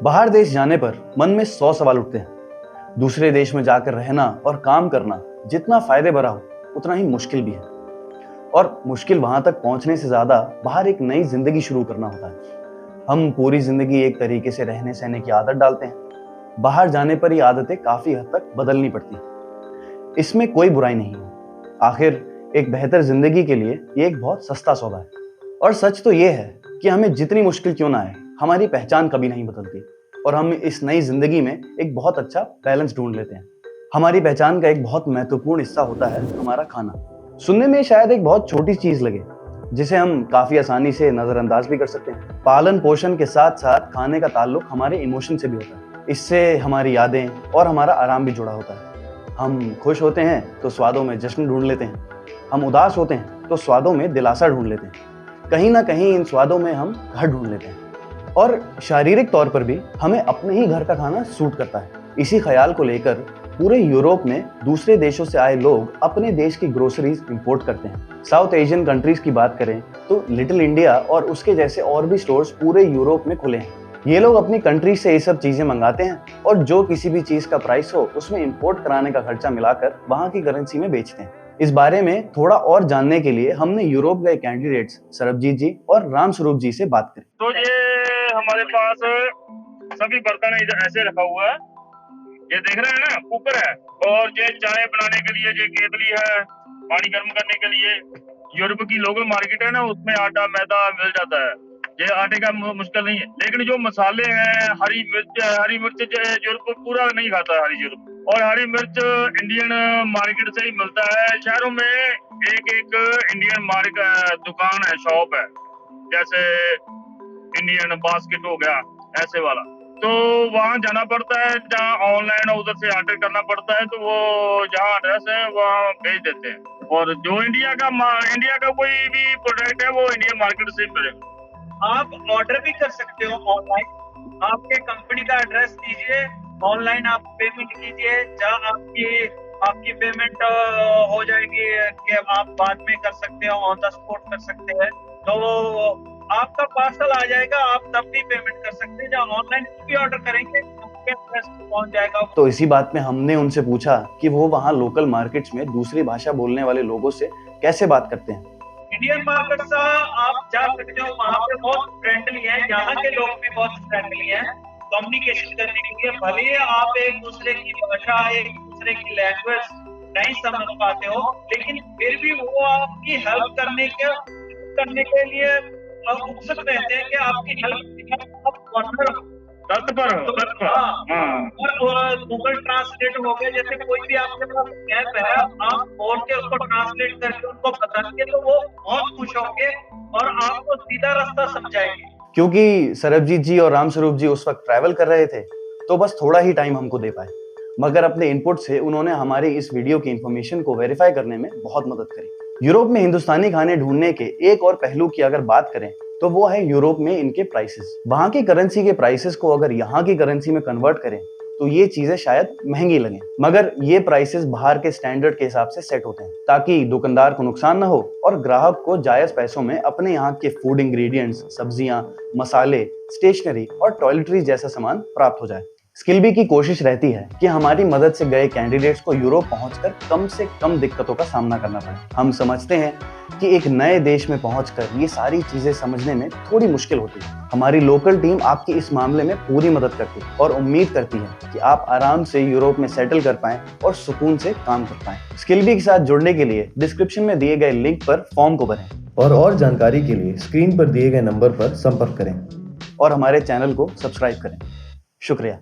बाहर देश जाने पर मन में 100 सवाल उठते हैं। दूसरे देश में जाकर रहना और काम करना जितना फायदे भरा हो उतना ही मुश्किल भी है। और मुश्किल वहां तक पहुंचने से ज्यादा बाहर एक नई जिंदगी शुरू करना होता है। हम पूरी जिंदगी एक तरीके से रहने सहने की आदत डालते हैं। बाहर जाने पर ये आदतें काफी हद तक बदलनी पड़ती हैं। इसमें कोई बुराई नहीं है। आखिर एक बेहतर जिंदगी के लिए ये एक बहुत सस्ता सौदा है। और सच तो ये है कि हमें जितनी मुश्किल क्यों ना आए, हमारी पहचान कभी नहीं बदलती और हम इस नई जिंदगी में एक बहुत अच्छा बैलेंस ढूंढ लेते हैं। हमारी पहचान का एक बहुत महत्वपूर्ण हिस्सा होता है हमारा खाना। सुनने में शायद एक बहुत छोटी चीज लगे, जिसे हम काफी आसानी से नजरअंदाज भी कर सकते हैं। पालन पोषण के साथ साथ खाने का ताल्लुक हमारे इमोशन से भी होता है। इससे हमारी यादें और हमारा आराम भी जुड़ा होता है। हम खुश होते हैं तो स्वादों में जश्न ढूंढ लेते हैं। हम उदास होते हैं तो स्वादों में दिलासा ढूंढ लेते हैं। कहीं ना कहीं इन स्वादों में हम घर ढूंढ लेते हैं। और शारीरिक तौर पर भी हमें अपने ही घर का खाना सूट करता है। इसी ख्याल को लेकर पूरे यूरोप में दूसरे देशों से आए लोग अपने देश की ग्रोसरीज इंपोर्ट करते हैं। साउथ एशियन कंट्रीज की बात करें तो लिटिल इंडिया और उसके जैसे और भी स्टोर्स पूरे यूरोप में खुले हैं। ये लोग अपनी कंट्री से ये सब चीजें मंगाते हैं और जो किसी भी चीज का प्राइस हो उसमें इंपोर्ट कराने का खर्चा मिलाकर वहां की करेंसी में बेचते हैं। इस बारे में थोड़ा और जानने के लिए हमने यूरोप गए कैंडिडेट्स सरबजीत जी और रामस्वरूप जी से बात करी। तो ये हमारे पास सभी बर्तन ऐसे रखा हुआ है। ये देख रहे हैं ना, कुकर है और ये चाय बनाने के लिए ये केतली है, पानी गर्म करने के लिए। यूरोप की लोकल मार्केट है ना, उसमें आटा मैदा मिल जाता है। ये आटे का मुश्किल नहीं है। लेकिन जो मसाले हैं, हरी मिर्च यूरोप पूरा नहीं खाता है हरी यूरोप। और हरी मिर्च इंडियन मार्केट से ही मिलता है। शहरों में एक इंडियन मार्केट दुकान है, शॉप है, जैसे इंडियन बास्केट हो गया ऐसे वाला। तो वहाँ जाना पड़ता है, जहाँ ऑनलाइन उधर से ऑर्डर करना पड़ता है। तो वो जहाँ एड्रेस है वहाँ भेज देते हैं। और जो इंडिया का कोई भी प्रोडक्ट है वो इंडियन मार्केट से मिलेगा। आप ऑर्डर भी कर सकते हो ऑनलाइन। आपके कंपनी का एड्रेस दीजिए, ऑनलाइन आप पेमेंट कीजिए, जहाँ आपकी पेमेंट हो जाएगी कि आप बाद में कर सकते हो, ऑन द स्पॉट कर सकते हैं। तो आपका पार्सल आ जाएगा, आप तब भी पेमेंट कर सकते हैं। जहाँ ऑनलाइन भी ऑर्डर करेंगे आपके एड्रेस पहुंच जाएगा। तो इसी बात में हमने उनसे पूछा कि वो वहाँ लोकल मार्केट्स में दूसरी भाषा बोलने वाले लोगों से कैसे बात करते हैं। इंडियन मार्केट से आप जा सकते हो, वहाँ पे बहुत फ्रेंडली है। यहाँ के लोग भी बहुत फ्रेंडली हैं कम्युनिकेशन करने के लिए। भले ही आप एक दूसरे की भाषा, एक दूसरे की लैंग्वेज नहीं समझ पाते हो, लेकिन फिर भी वो आपकी हेल्प करने के लिए उत्सुक रहते हैं कि आपकी हेल्प तत्पर। और गूगल ट्रांसलेट हो गया, जैसे कोई भी आपके पास ऐप है, आप बोल के उसको ट्रांसलेट करके उनको बताएंगे तो वो बहुत खुश होंगे और आपको सीधा रास्ता समझाएंगे। क्योंकि सरबजीत जी और रामस्वरूप जी उस वक्त ट्रैवल कर रहे थे तो बस थोड़ा ही टाइम हमको दे पाए, मगर अपने इनपुट से उन्होंने हमारी इस वीडियो की इंफॉर्मेशन को वेरीफाई करने में बहुत मदद करी। यूरोप में हिंदुस्तानी खाने ढूंढने के एक और पहलू की अगर बात करें तो वो है यूरोप में इनके प्राइसेस। वहां की करेंसी के प्राइसेस को अगर यहाँ की करेंसी में कन्वर्ट करें तो ये चीजें शायद महंगी लगें, मगर ये प्राइसेस बाहर के स्टैंडर्ड के हिसाब से सेट होते हैं ताकि दुकानदार को नुकसान ना हो और ग्राहक को जायज पैसों में अपने यहाँ के फूड इंग्रेडिएंट्स, सब्जियां, मसाले, स्टेशनरी और टॉयलेटरीज जैसा सामान प्राप्त हो जाए। स्किलबी की कोशिश रहती है कि हमारी मदद से गए कैंडिडेट्स को यूरोप पहुंचकर कम से कम दिक्कतों का सामना करना पड़े। हम समझते हैं कि एक नए देश में पहुंचकर ये सारी चीजें समझने में थोड़ी मुश्किल होती है। हमारी लोकल टीम आपकी इस मामले में पूरी मदद करती है और उम्मीद करती है कि आप आराम से यूरोप में सेटल कर पाएं और सुकून से काम कर पाएं। स्किलबी के साथ जुड़ने के लिए डिस्क्रिप्शन में दिए गए लिंक पर फॉर्म को भरें और जानकारी के लिए स्क्रीन पर दिए गए नंबर पर संपर्क करें और हमारे चैनल को सब्सक्राइब करें। शुक्रिया।